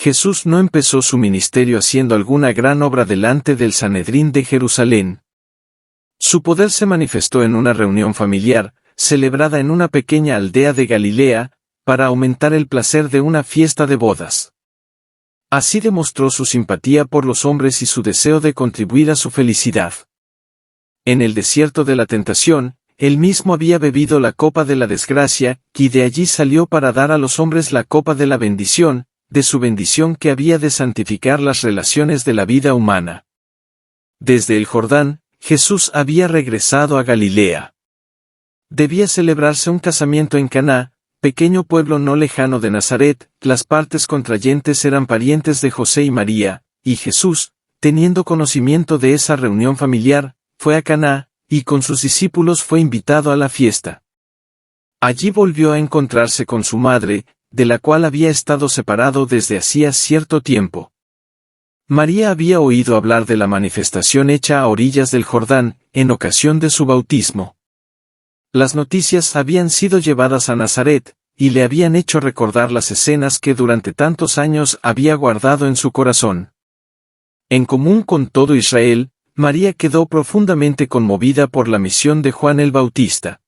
Jesús no empezó su ministerio haciendo alguna gran obra delante del Sanedrín de Jerusalén. Su poder se manifestó en una reunión familiar, celebrada en una pequeña aldea de Galilea, para aumentar el placer de una fiesta de bodas. Así demostró su simpatía por los hombres y su deseo de contribuir a su felicidad. En el desierto de la tentación, él mismo había bebido la copa de la desgracia, y de allí salió para dar a los hombres la copa de la bendición, de su bendición que había de santificar las relaciones de la vida humana. Desde el Jordán, Jesús había regresado a Galilea. Debía celebrarse un casamiento en Caná, pequeño pueblo no lejano de Nazaret. Las partes contrayentes eran parientes de José y María, y Jesús, teniendo conocimiento de esa reunión familiar, fue a Caná, y con sus discípulos fue invitado a la fiesta. Allí volvió a encontrarse con su madre, de la cual había estado separado desde hacía cierto tiempo. María había oído hablar de la manifestación hecha a orillas del Jordán, en ocasión de su bautismo. Las noticias habían sido llevadas a Nazaret, y le habían hecho recordar las escenas que durante tantos años había guardado en su corazón. En común con todo Israel, María quedó profundamente conmovida por la misión de Juan el Bautista.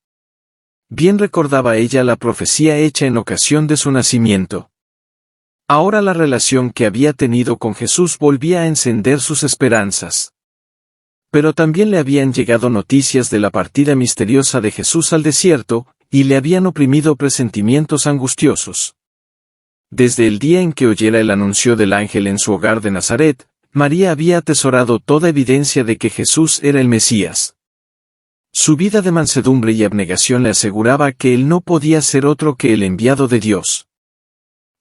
Bien recordaba ella la profecía hecha en ocasión de su nacimiento. Ahora la relación que había tenido con Jesús volvía a encender sus esperanzas. Pero también le habían llegado noticias de la partida misteriosa de Jesús al desierto, y le habían oprimido presentimientos angustiosos. Desde el día en que oyera el anuncio del ángel en su hogar de Nazaret, María había atesorado toda evidencia de que Jesús era el Mesías. Su vida de mansedumbre y abnegación le aseguraba que él no podía ser otro que el enviado de Dios.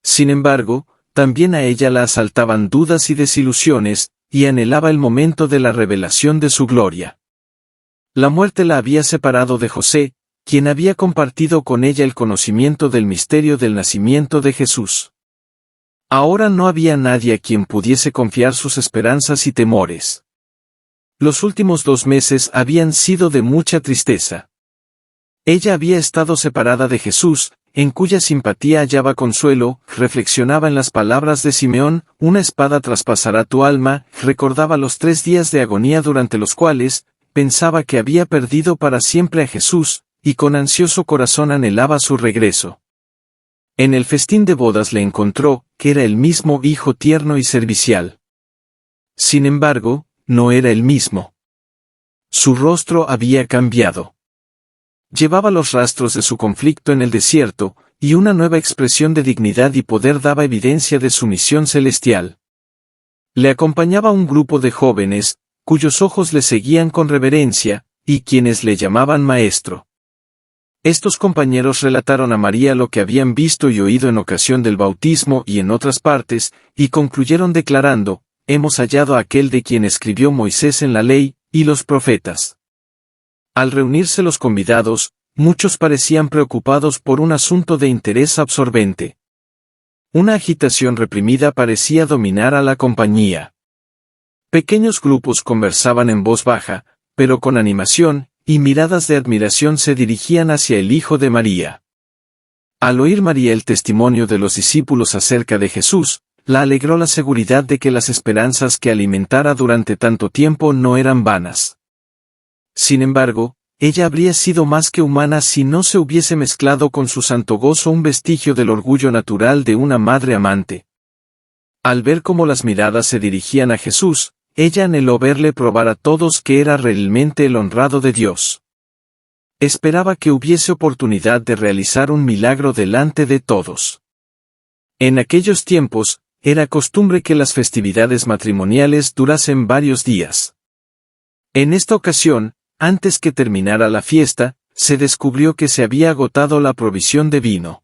Sin embargo, también a ella la asaltaban dudas y desilusiones, y anhelaba el momento de la revelación de su gloria. La muerte la había separado de José, quien había compartido con ella el conocimiento del misterio del nacimiento de Jesús. Ahora no había nadie a quien pudiese confiar sus esperanzas y temores. Los últimos 2 meses habían sido de mucha tristeza. Ella había estado separada de Jesús, en cuya simpatía hallaba consuelo, reflexionaba en las palabras de Simeón, una espada traspasará tu alma, recordaba los 3 días de agonía durante los cuales, pensaba que había perdido para siempre a Jesús, y con ansioso corazón anhelaba su regreso. En el festín de bodas le encontró, que era el mismo hijo tierno y servicial. Sin embargo, no era el mismo. Su rostro había cambiado. Llevaba los rastros de su conflicto en el desierto, y una nueva expresión de dignidad y poder daba evidencia de su misión celestial. Le acompañaba un grupo de jóvenes, cuyos ojos le seguían con reverencia, y quienes le llamaban maestro. Estos compañeros relataron a María lo que habían visto y oído en ocasión del bautismo y en otras partes, y concluyeron declarando, hemos hallado a aquel de quien escribió Moisés en la ley, y los profetas. Al reunirse los convidados, muchos parecían preocupados por un asunto de interés absorbente. Una agitación reprimida parecía dominar a la compañía. Pequeños grupos conversaban en voz baja, pero con animación, y miradas de admiración se dirigían hacia el Hijo de María. Al oír María el testimonio de los discípulos acerca de Jesús, la alegró la seguridad de que las esperanzas que alimentara durante tanto tiempo no eran vanas. Sin embargo, ella habría sido más que humana si no se hubiese mezclado con su santo gozo un vestigio del orgullo natural de una madre amante. Al ver cómo las miradas se dirigían a Jesús, ella anheló verle probar a todos que era realmente el honrado de Dios. Esperaba que hubiese oportunidad de realizar un milagro delante de todos. En aquellos tiempos, era costumbre que las festividades matrimoniales durasen varios días. En esta ocasión, antes que terminara la fiesta, se descubrió que se había agotado la provisión de vino.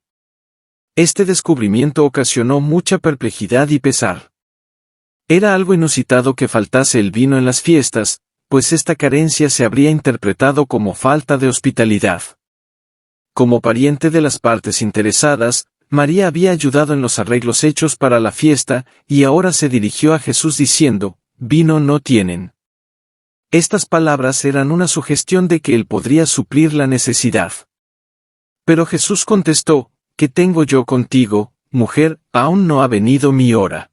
Este descubrimiento ocasionó mucha perplejidad y pesar. Era algo inusitado que faltase el vino en las fiestas, pues esta carencia se habría interpretado como falta de hospitalidad. Como pariente de las partes interesadas, María había ayudado en los arreglos hechos para la fiesta, y ahora se dirigió a Jesús diciendo, «Vino no tienen». Estas palabras eran una sugestión de que él podría suplir la necesidad. Pero Jesús contestó, «¿Qué tengo yo contigo, mujer, aún no ha venido mi hora.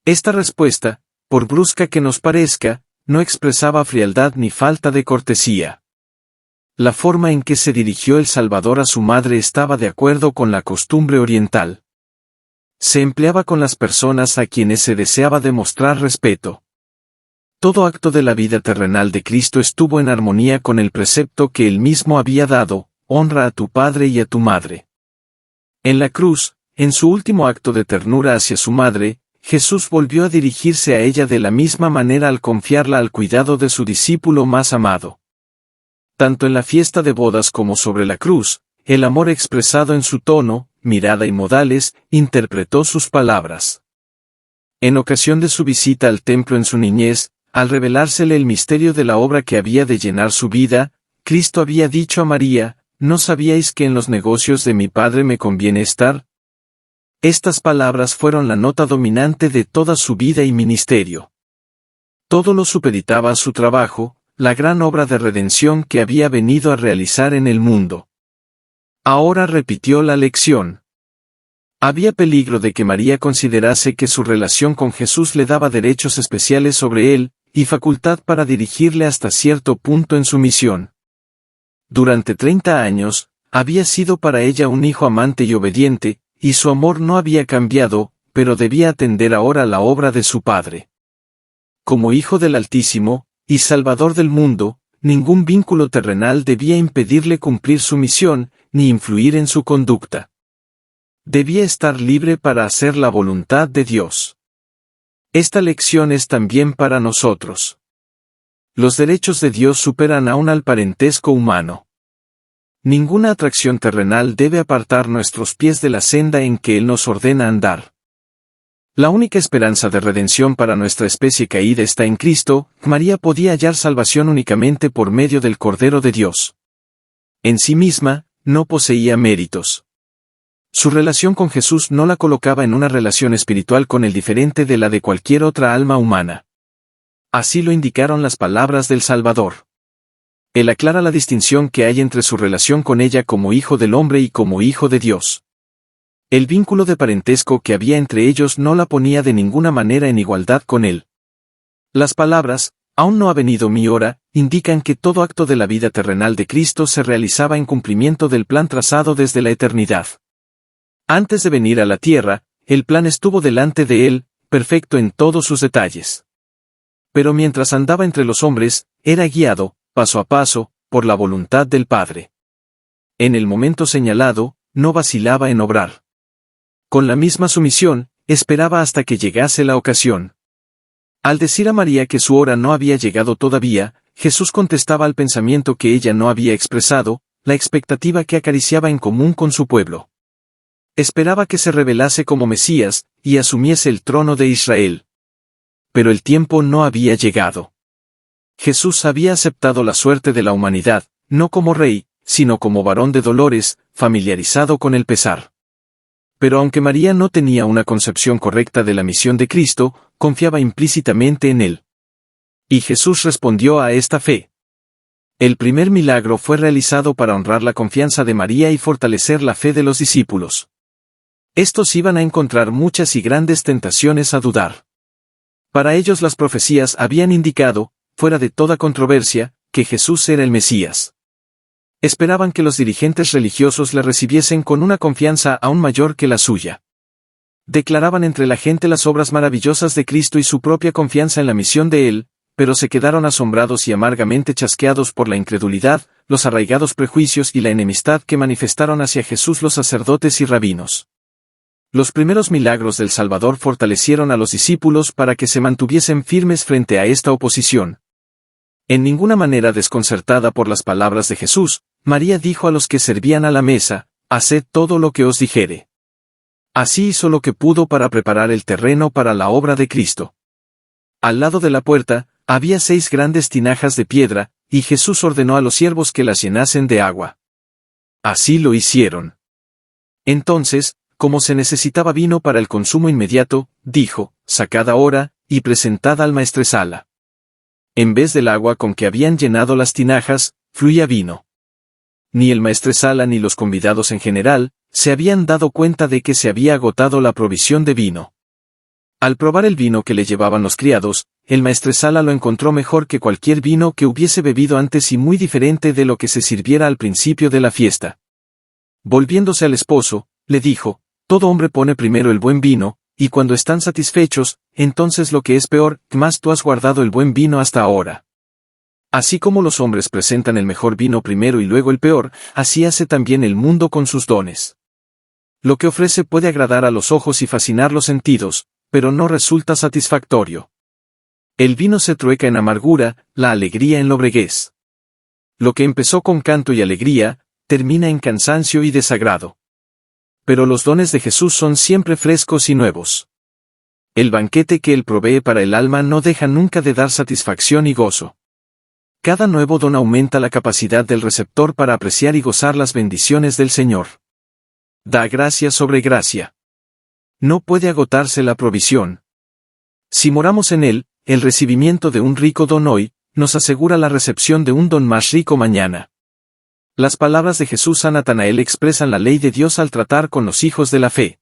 Esta respuesta, por brusca que nos parezca, no expresaba frialdad ni falta de cortesía. La forma en que se dirigió el Salvador a su madre estaba de acuerdo con la costumbre oriental. Se empleaba con las personas a quienes se deseaba demostrar respeto. Todo acto de la vida terrenal de Cristo estuvo en armonía con el precepto que él mismo había dado: honra a tu padre y a tu madre. En la cruz, en su último acto de ternura hacia su madre, Jesús volvió a dirigirse a ella de la misma manera al confiarla al cuidado de su discípulo más amado. Tanto en la fiesta de bodas como sobre la cruz, el amor expresado en su tono, mirada y modales, interpretó sus palabras. En ocasión de su visita al templo en su niñez, al revelársele el misterio de la obra que había de llenar su vida, Cristo había dicho a María: ¿no sabíais que en los negocios de mi Padre me conviene estar? Estas palabras fueron la nota dominante de toda su vida y ministerio. Todo lo supeditaba a su trabajo, la gran obra de redención que había venido a realizar en el mundo. Ahora repitió la lección. Había peligro de que María considerase que su relación con Jesús le daba derechos especiales sobre él, y facultad para dirigirle hasta cierto punto en su misión. Durante 30 años, había sido para ella un hijo amante y obediente, y su amor no había cambiado, pero debía atender ahora la obra de su Padre. Como Hijo del Altísimo, y Salvador del mundo, ningún vínculo terrenal debía impedirle cumplir su misión, ni influir en su conducta. Debía estar libre para hacer la voluntad de Dios. Esta lección es también para nosotros. Los derechos de Dios superan aún al parentesco humano. Ninguna atracción terrenal debe apartar nuestros pies de la senda en que Él nos ordena andar. La única esperanza de redención para nuestra especie caída está en Cristo. María podía hallar salvación únicamente por medio del Cordero de Dios. En sí misma, no poseía méritos. Su relación con Jesús no la colocaba en una relación espiritual con él diferente de la de cualquier otra alma humana. Así lo indicaron las palabras del Salvador. Él aclara la distinción que hay entre su relación con ella como hijo del hombre y como hijo de Dios. El vínculo de parentesco que había entre ellos no la ponía de ninguna manera en igualdad con él. Las palabras, aún no ha venido mi hora, indican que todo acto de la vida terrenal de Cristo se realizaba en cumplimiento del plan trazado desde la eternidad. Antes de venir a la tierra, el plan estuvo delante de él, perfecto en todos sus detalles. Pero mientras andaba entre los hombres, era guiado, paso a paso, por la voluntad del Padre. En el momento señalado, no vacilaba en obrar. Con la misma sumisión, esperaba hasta que llegase la ocasión. Al decir a María que su hora no había llegado todavía, Jesús contestaba al pensamiento que ella no había expresado, la expectativa que acariciaba en común con su pueblo. Esperaba que se revelase como Mesías, y asumiese el trono de Israel. Pero el tiempo no había llegado. Jesús había aceptado la suerte de la humanidad, no como rey, sino como varón de dolores, familiarizado con el pesar. Pero aunque María no tenía una concepción correcta de la misión de Cristo, confiaba implícitamente en él. Y Jesús respondió a esta fe. El primer milagro fue realizado para honrar la confianza de María y fortalecer la fe de los discípulos. Estos iban a encontrar muchas y grandes tentaciones a dudar. Para ellos las profecías habían indicado, fuera de toda controversia, que Jesús era el Mesías. Esperaban que los dirigentes religiosos le recibiesen con una confianza aún mayor que la suya. Declaraban entre la gente las obras maravillosas de Cristo y su propia confianza en la misión de Él, pero se quedaron asombrados y amargamente chasqueados por la incredulidad, los arraigados prejuicios y la enemistad que manifestaron hacia Jesús los sacerdotes y rabinos. Los primeros milagros del Salvador fortalecieron a los discípulos para que se mantuviesen firmes frente a esta oposición. En ninguna manera desconcertada por las palabras de Jesús, María dijo a los que servían a la mesa: «Haced todo lo que os dijere». Así hizo lo que pudo para preparar el terreno para la obra de Cristo. Al lado de la puerta, había 6 grandes tinajas de piedra, y Jesús ordenó a los siervos que las llenasen de agua. Así lo hicieron. Entonces, como se necesitaba vino para el consumo inmediato, dijo: «Sacad ahora, y presentad al maestresala». En vez del agua con que habían llenado las tinajas, fluía vino. Ni el maestresala ni los convidados en general, se habían dado cuenta de que se había agotado la provisión de vino. Al probar el vino que le llevaban los criados, el maestresala lo encontró mejor que cualquier vino que hubiese bebido antes y muy diferente de lo que se sirviera al principio de la fiesta. Volviéndose al esposo, le dijo: todo hombre pone primero el buen vino, y cuando están satisfechos, entonces lo que es peor, más tú has guardado el buen vino hasta ahora. Así como los hombres presentan el mejor vino primero y luego el peor, así hace también el mundo con sus dones. Lo que ofrece puede agradar a los ojos y fascinar los sentidos, pero no resulta satisfactorio. El vino se trueca en amargura, la alegría en lobreguez. Lo que empezó con canto y alegría, termina en cansancio y desagrado. Pero los dones de Jesús son siempre frescos y nuevos. El banquete que Él provee para el alma no deja nunca de dar satisfacción y gozo. Cada nuevo don aumenta la capacidad del receptor para apreciar y gozar las bendiciones del Señor. Da gracia sobre gracia. No puede agotarse la provisión. Si moramos en Él, el recibimiento de un rico don hoy, nos asegura la recepción de un don más rico mañana. Las palabras de Jesús a Natanael expresan la ley de Dios al tratar con los hijos de la fe.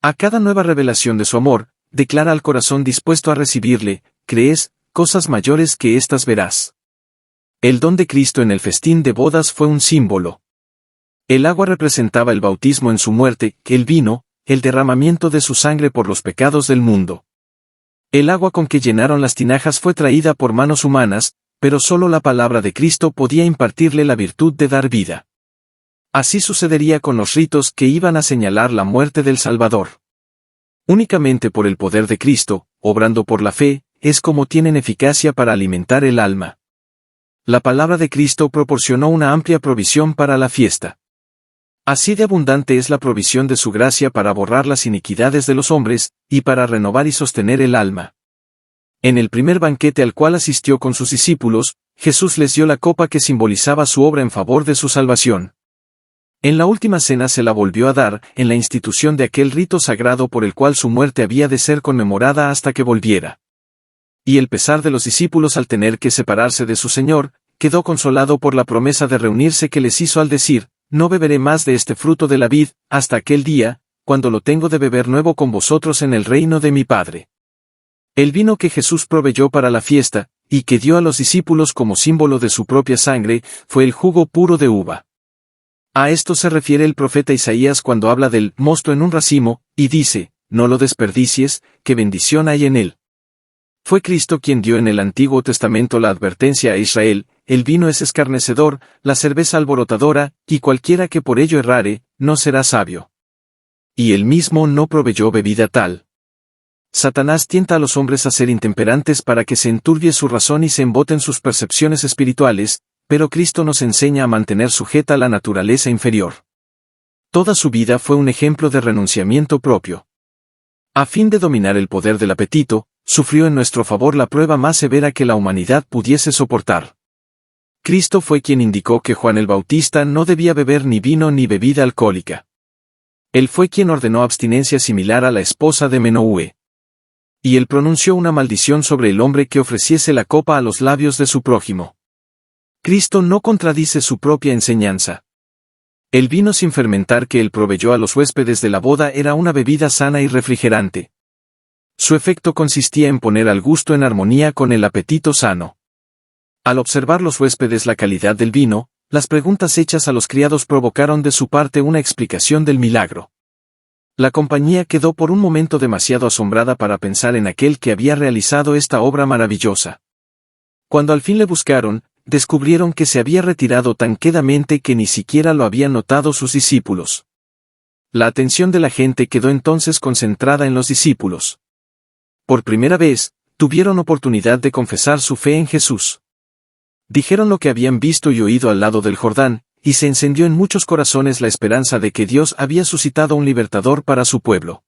A cada nueva revelación de su amor, declara al corazón dispuesto a recibirle: ¿crees? Cosas mayores que estas verás. El don de Cristo en el festín de bodas fue un símbolo. El agua representaba el bautismo en su muerte, el vino, el derramamiento de su sangre por los pecados del mundo. El agua con que llenaron las tinajas fue traída por manos humanas, pero solo la palabra de Cristo podía impartirle la virtud de dar vida. Así sucedería con los ritos que iban a señalar la muerte del Salvador. Únicamente por el poder de Cristo, obrando por la fe, es como tienen eficacia para alimentar el alma. La palabra de Cristo proporcionó una amplia provisión para la fiesta. Así de abundante es la provisión de su gracia para borrar las iniquidades de los hombres, y para renovar y sostener el alma. En el primer banquete al cual asistió con sus discípulos, Jesús les dio la copa que simbolizaba su obra en favor de su salvación. En la última cena se la volvió a dar, en la institución de aquel rito sagrado por el cual su muerte había de ser conmemorada hasta que volviera. Y el pesar de los discípulos al tener que separarse de su Señor, quedó consolado por la promesa de reunirse que les hizo al decir: no beberé más de este fruto de la vid, hasta aquel día, cuando lo tengo de beber nuevo con vosotros en el reino de mi Padre. El vino que Jesús proveyó para la fiesta, y que dio a los discípulos como símbolo de su propia sangre, fue el jugo puro de uva. A esto se refiere el profeta Isaías cuando habla del mosto en un racimo, y dice: no lo desperdicies, que bendición hay en él. Fue Cristo quien dio en el Antiguo Testamento la advertencia a Israel: el vino es escarnecedor, la cerveza alborotadora, y cualquiera que por ello errare, no será sabio. Y él mismo no proveyó bebida tal. Satanás tienta a los hombres a ser intemperantes para que se enturbie su razón y se emboten sus percepciones espirituales, pero Cristo nos enseña a mantener sujeta la naturaleza inferior. Toda su vida fue un ejemplo de renunciamiento propio. A fin de dominar el poder del apetito, sufrió en nuestro favor la prueba más severa que la humanidad pudiese soportar. Cristo fue quien indicó que Juan el Bautista no debía beber ni vino ni bebida alcohólica. Él fue quien ordenó abstinencia similar a la esposa de Menúe. Y él pronunció una maldición sobre el hombre que ofreciese la copa a los labios de su prójimo. Cristo no contradice su propia enseñanza. El vino sin fermentar que él proveyó a los huéspedes de la boda era una bebida sana y refrigerante. Su efecto consistía en poner al gusto en armonía con el apetito sano. Al observar los huéspedes la calidad del vino, las preguntas hechas a los criados provocaron de su parte una explicación del milagro. La compañía quedó por un momento demasiado asombrada para pensar en aquel que había realizado esta obra maravillosa. Cuando al fin le buscaron, descubrieron que se había retirado tan quedamente que ni siquiera lo habían notado sus discípulos. La atención de la gente quedó entonces concentrada en los discípulos. Por primera vez, tuvieron oportunidad de confesar su fe en Jesús. Dijeron lo que habían visto y oído al lado del Jordán, y se encendió en muchos corazones la esperanza de que Dios había suscitado un libertador para su pueblo.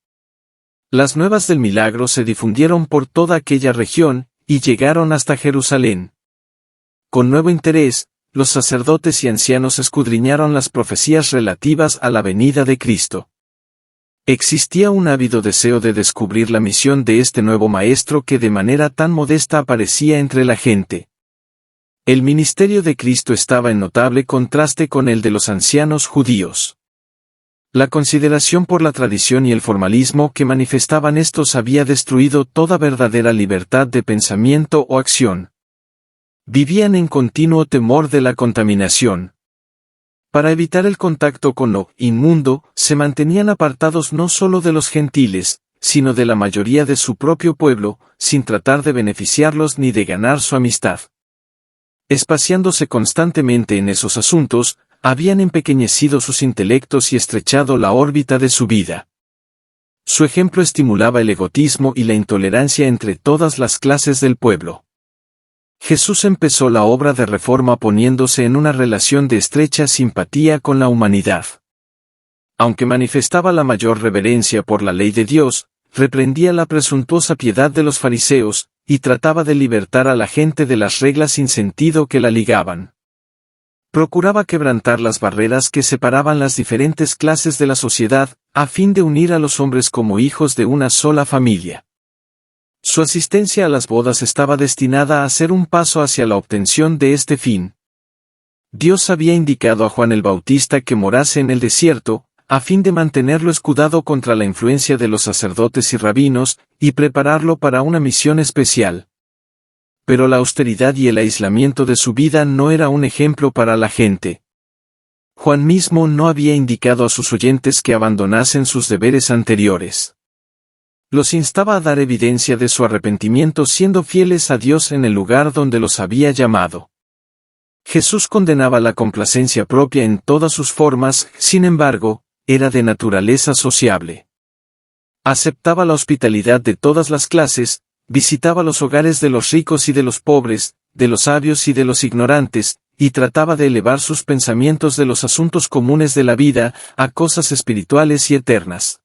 Las nuevas del milagro se difundieron por toda aquella región, y llegaron hasta Jerusalén. Con nuevo interés, los sacerdotes y ancianos escudriñaron las profecías relativas a la venida de Cristo. Existía un ávido deseo de descubrir la misión de este nuevo maestro que de manera tan modesta aparecía entre la gente. El ministerio de Cristo estaba en notable contraste con el de los ancianos judíos. La consideración por la tradición y el formalismo que manifestaban estos había destruido toda verdadera libertad de pensamiento o acción. Vivían en continuo temor de la contaminación. Para evitar el contacto con lo inmundo, se mantenían apartados no solo de los gentiles, sino de la mayoría de su propio pueblo, sin tratar de beneficiarlos ni de ganar su amistad. Espaciándose constantemente en esos asuntos, habían empequeñecido sus intelectos y estrechado la órbita de su vida. Su ejemplo estimulaba el egoísmo y la intolerancia entre todas las clases del pueblo. Jesús empezó la obra de reforma poniéndose en una relación de estrecha simpatía con la humanidad. Aunque manifestaba la mayor reverencia por la ley de Dios, reprendía la presuntuosa piedad de los fariseos, y trataba de libertar a la gente de las reglas sin sentido que la ligaban. Procuraba quebrantar las barreras que separaban las diferentes clases de la sociedad, a fin de unir a los hombres como hijos de una sola familia. Su asistencia a las bodas estaba destinada a ser un paso hacia la obtención de este fin. Dios había indicado a Juan el Bautista que morase en el desierto, a fin de mantenerlo escudado contra la influencia de los sacerdotes y rabinos, y prepararlo para una misión especial. Pero la austeridad y el aislamiento de su vida no era un ejemplo para la gente. Juan mismo no había indicado a sus oyentes que abandonasen sus deberes anteriores. Los instaba a dar evidencia de su arrepentimiento siendo fieles a Dios en el lugar donde los había llamado. Jesús condenaba la complacencia propia en todas sus formas, sin embargo, era de naturaleza sociable. Aceptaba la hospitalidad de todas las clases, visitaba los hogares de los ricos y de los pobres, de los sabios y de los ignorantes, y trataba de elevar sus pensamientos de los asuntos comunes de la vida a cosas espirituales y eternas.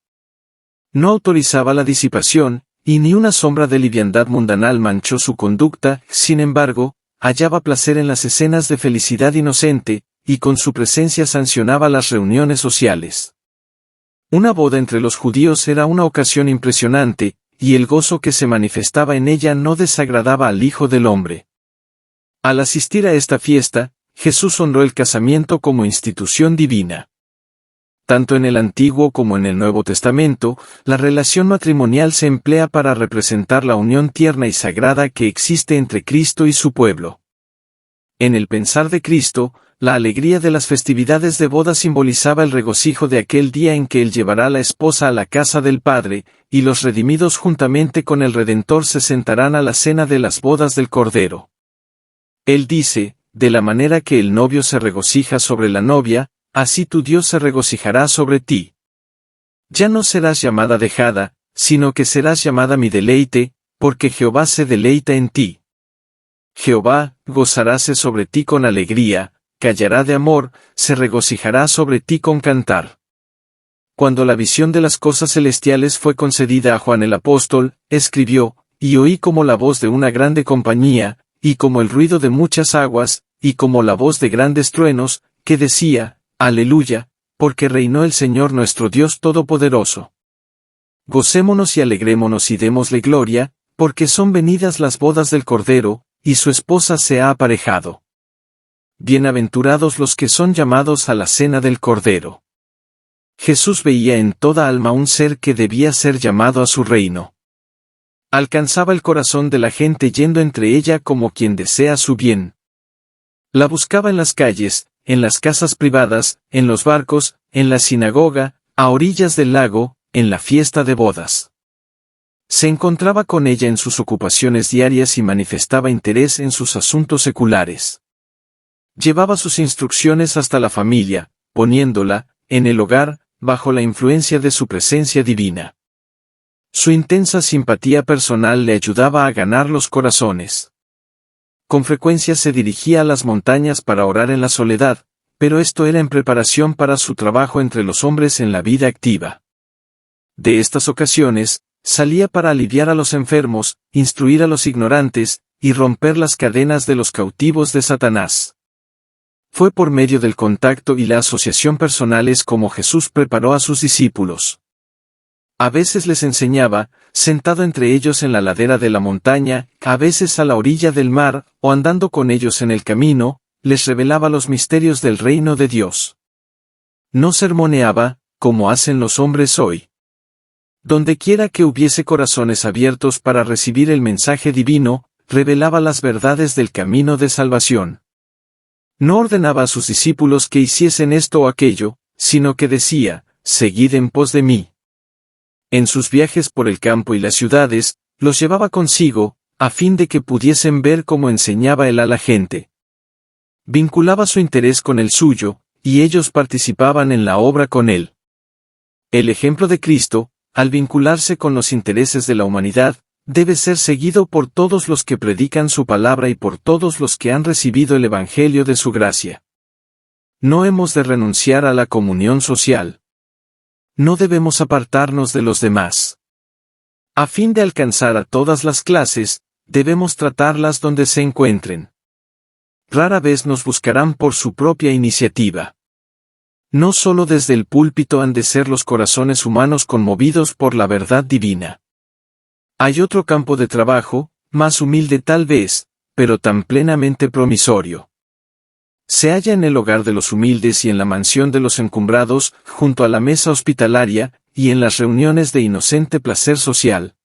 No autorizaba la disipación, y ni una sombra de liviandad mundanal manchó su conducta, sin embargo, hallaba placer en las escenas de felicidad inocente, y con su presencia sancionaba las reuniones sociales. Una boda entre los judíos era una ocasión impresionante, y el gozo que se manifestaba en ella no desagradaba al Hijo del Hombre. Al asistir a esta fiesta, Jesús honró el casamiento como institución divina. Tanto en el Antiguo como en el Nuevo Testamento, la relación matrimonial se emplea para representar la unión tierna y sagrada que existe entre Cristo y su pueblo. En el pensar de Cristo, la alegría de las festividades de boda simbolizaba el regocijo de aquel día en que Él llevará a la esposa a la casa del Padre, y los redimidos juntamente con el Redentor se sentarán a la cena de las bodas del Cordero. Él dice, de la manera que el novio se regocija sobre la novia, así tu Dios se regocijará sobre ti. Ya no serás llamada dejada, sino que serás llamada mi deleite, porque Jehová se deleita en ti. Jehová, gozaráse sobre ti con alegría, callará de amor, se regocijará sobre ti con cantar. Cuando la visión de las cosas celestiales fue concedida a Juan el apóstol, escribió, y oí como la voz de una grande compañía, y como el ruido de muchas aguas, y como la voz de grandes truenos, que decía, Aleluya, porque reinó el Señor nuestro Dios Todopoderoso. Gocémonos y alegrémonos y démosle gloria, porque son venidas las bodas del Cordero, y su esposa se ha aparejado. Bienaventurados los que son llamados a la cena del Cordero. Jesús veía en toda alma un ser que debía ser llamado a su reino. Alcanzaba el corazón de la gente yendo entre ella como quien desea su bien. La buscaba en las calles, en las casas privadas, en los barcos, en la sinagoga, a orillas del lago, en la fiesta de bodas. Se encontraba con ella en sus ocupaciones diarias y manifestaba interés en sus asuntos seculares. Llevaba sus instrucciones hasta la familia, poniéndola, en el hogar, bajo la influencia de su presencia divina. Su intensa simpatía personal le ayudaba a ganar los corazones. Con frecuencia se dirigía a las montañas para orar en la soledad, pero esto era en preparación para su trabajo entre los hombres en la vida activa. De estas ocasiones, salía para aliviar a los enfermos, instruir a los ignorantes, y romper las cadenas de los cautivos de Satanás. Fue por medio del contacto y la asociación personales como Jesús preparó a sus discípulos. A veces les enseñaba, sentado entre ellos en la ladera de la montaña, a veces a la orilla del mar, o andando con ellos en el camino, les revelaba los misterios del reino de Dios. No sermoneaba, como hacen los hombres hoy. Dondequiera que hubiese corazones abiertos para recibir el mensaje divino, revelaba las verdades del camino de salvación. No ordenaba a sus discípulos que hiciesen esto o aquello, sino que decía, «Seguid en pos de mí». En sus viajes por el campo y las ciudades, los llevaba consigo, a fin de que pudiesen ver cómo enseñaba él a la gente. Vinculaba su interés con el suyo, y ellos participaban en la obra con él. El ejemplo de Cristo, al vincularse con los intereses de la humanidad, debe ser seguido por todos los que predican su palabra y por todos los que han recibido el Evangelio de su gracia. No hemos de renunciar a la comunión social. No debemos apartarnos de los demás. A fin de alcanzar a todas las clases, debemos tratarlas donde se encuentren. Rara vez nos buscarán por su propia iniciativa. No solo desde el púlpito han de ser los corazones humanos conmovidos por la verdad divina. Hay otro campo de trabajo, más humilde tal vez, pero tan plenamente promisorio. Se halla en el hogar de los humildes y en la mansión de los encumbrados, junto a la mesa hospitalaria, y en las reuniones de inocente placer social.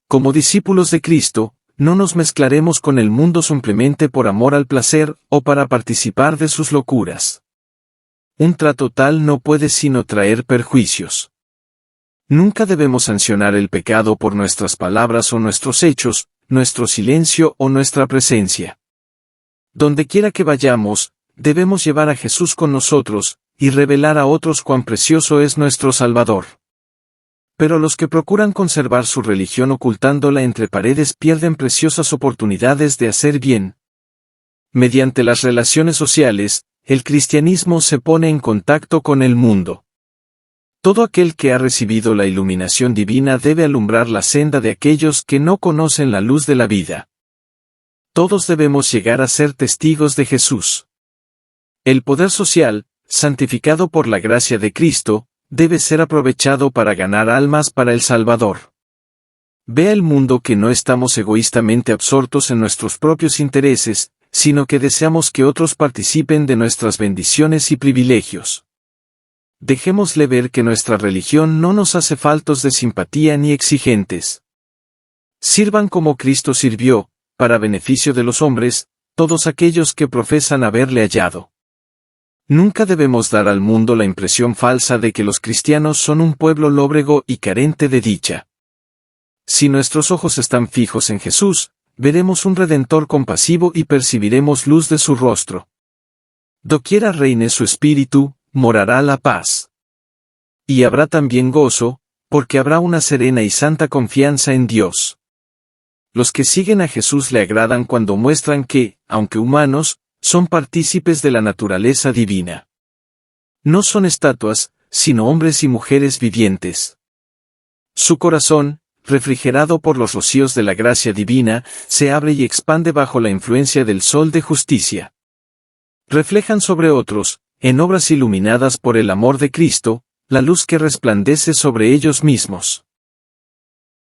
Como discípulos de Cristo, no nos mezclaremos con el mundo simplemente por amor al placer, o para participar de sus locuras. Un trato tal no puede sino traer perjuicios. Nunca debemos sancionar el pecado por nuestras palabras o nuestros hechos, nuestro silencio o nuestra presencia. Dondequiera que vayamos, debemos llevar a Jesús con nosotros, y revelar a otros cuán precioso es nuestro Salvador. Pero los que procuran conservar su religión ocultándola entre paredes pierden preciosas oportunidades de hacer bien. Mediante las relaciones sociales, el cristianismo se pone en contacto con el mundo. Todo aquel que ha recibido la iluminación divina debe alumbrar la senda de aquellos que no conocen la luz de la vida. Todos debemos llegar a ser testigos de Jesús. El poder social, santificado por la gracia de Cristo, debe ser aprovechado para ganar almas para el Salvador. Vea el mundo que no estamos egoístamente absortos en nuestros propios intereses, sino que deseamos que otros participen de nuestras bendiciones y privilegios. Dejémosle ver que nuestra religión no nos hace faltos de simpatía ni exigentes. Sirvan como Cristo sirvió, para beneficio de los hombres, todos aquellos que profesan haberle hallado. Nunca debemos dar al mundo la impresión falsa de que los cristianos son un pueblo lóbrego y carente de dicha. Si nuestros ojos están fijos en Jesús, veremos un Redentor compasivo y percibiremos luz de su rostro. Doquiera reine su espíritu, morará la paz. Y habrá también gozo, porque habrá una serena y santa confianza en Dios. Los que siguen a Jesús le agradan cuando muestran que, aunque humanos, son partícipes de la naturaleza divina. No son estatuas, sino hombres y mujeres vivientes. Su corazón, refrigerado por los rocíos de la gracia divina, se abre y expande bajo la influencia del sol de justicia. Reflejan sobre otros, en obras iluminadas por el amor de Cristo, la luz que resplandece sobre ellos mismos.